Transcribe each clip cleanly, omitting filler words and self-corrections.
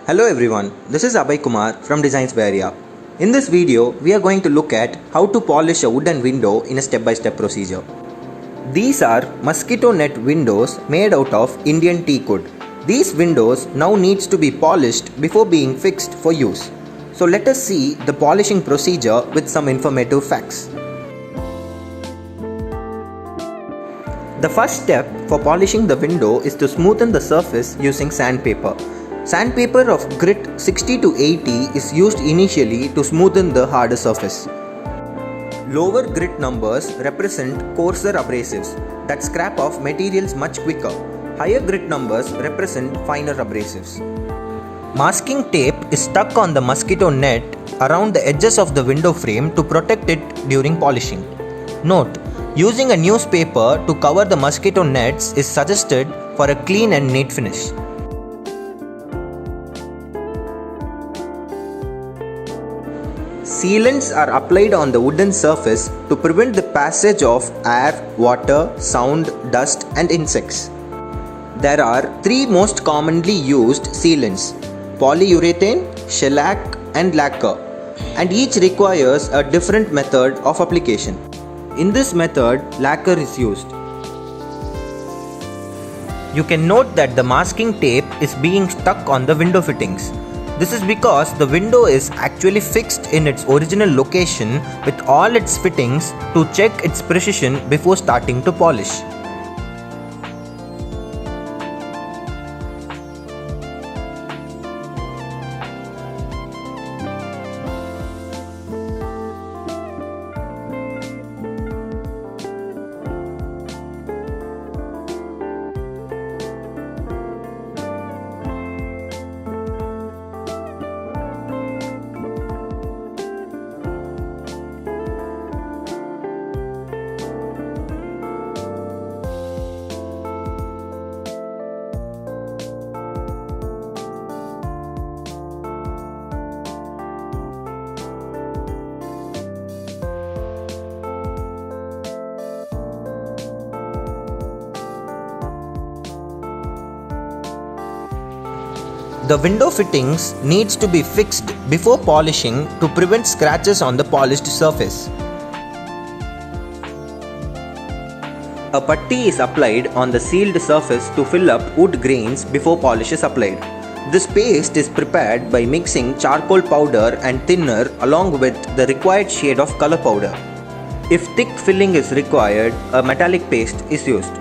Hello everyone, this is Abhay Kumar from Designs by Ariya. In this video, we are going to look at how to polish a wooden window in a step-by-step procedure. These are mosquito net windows made out of Indian teak wood. These windows now needs to be polished before being fixed for use. So let us see the polishing procedure with some informative facts. The first step for polishing the window is to smoothen the surface using sandpaper. Sandpaper of grit 60 to 80 is used initially to smoothen the harder surface. Lower grit numbers represent coarser abrasives that scrap off materials much quicker. Higher grit numbers represent finer abrasives. Masking tape is stuck on the mosquito net around the edges of the window frame to protect it during polishing. Note: using a newspaper to cover the mosquito nets is suggested for a clean and neat finish. Sealants are applied on the wooden surface to prevent the passage of air, water, sound, dust and insects. There are three most commonly used sealants: polyurethane, shellac and lacquer, and each requires a different method of application. In this method, lacquer is used. You can note that the masking tape is being stuck on the window fittings. This is because the window is actually fixed in its original location with all its fittings to check its precision before starting to polish. The window fittings needs to be fixed before polishing to prevent scratches on the polished surface. A putty is applied on the sealed surface to fill up wood grains before polish is applied. This paste is prepared by mixing charcoal powder and thinner along with the required shade of color powder. If thick filling is required, a metallic paste is used.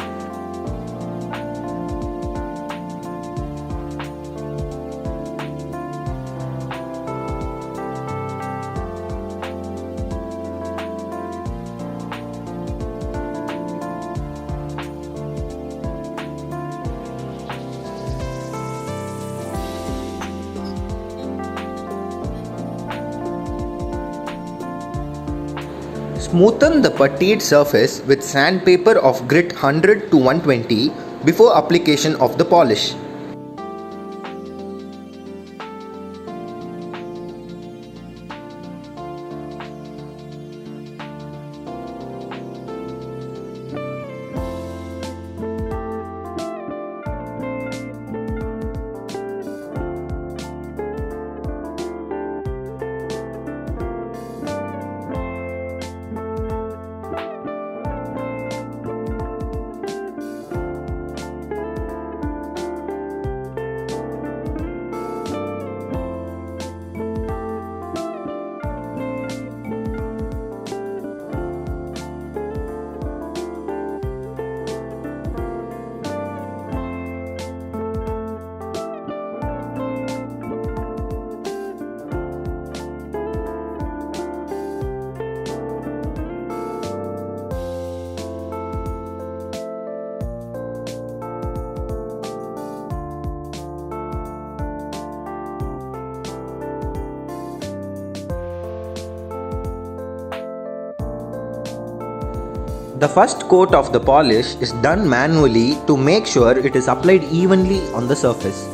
Smoothen the puttied surface with sandpaper of grit 100 to 120 before application of the polish. The first coat of the polish is done manually to make sure it is applied evenly on the surface.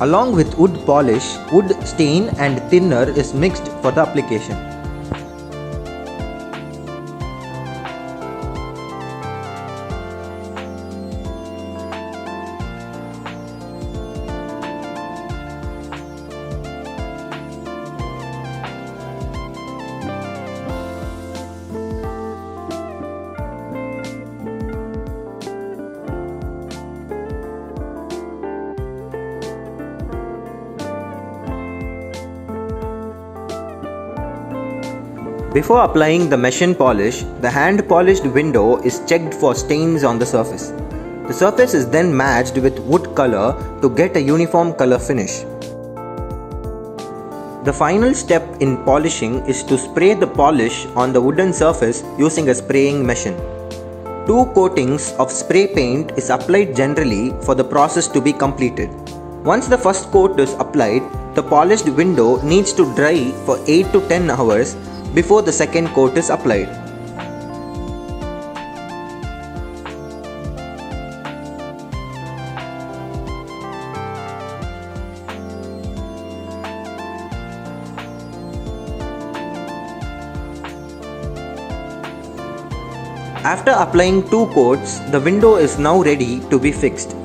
Along with wood polish, wood stain and thinner is mixed for the application. Before applying the machine polish, the hand polished window is checked for stains on the surface. The surface is then matched with wood color to get a uniform color finish. The final step in polishing is to spray the polish on the wooden surface using a spraying machine. 2 coatings of spray paint is applied generally for the process to be completed. Once the first coat is applied, the polished window needs to dry for 8 to 10 hours before the second coat is applied. After applying 2 coats, the window is now ready to be fixed.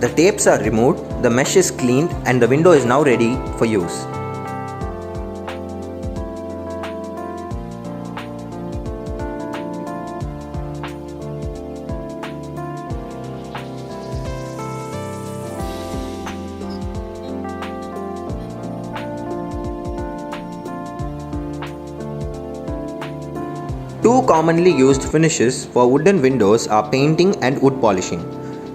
The tapes are removed, the mesh is cleaned, and the window is now ready for use. Two commonly used finishes for wooden windows are painting and wood polishing.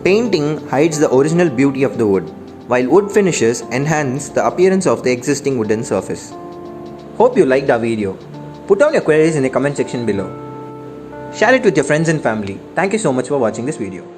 Painting hides the original beauty of the wood, while wood finishes enhance the appearance of the existing wooden surface. Hope you liked our video. Put down your queries in the comment section below. Share it with your friends and family. Thank you so much for watching this video.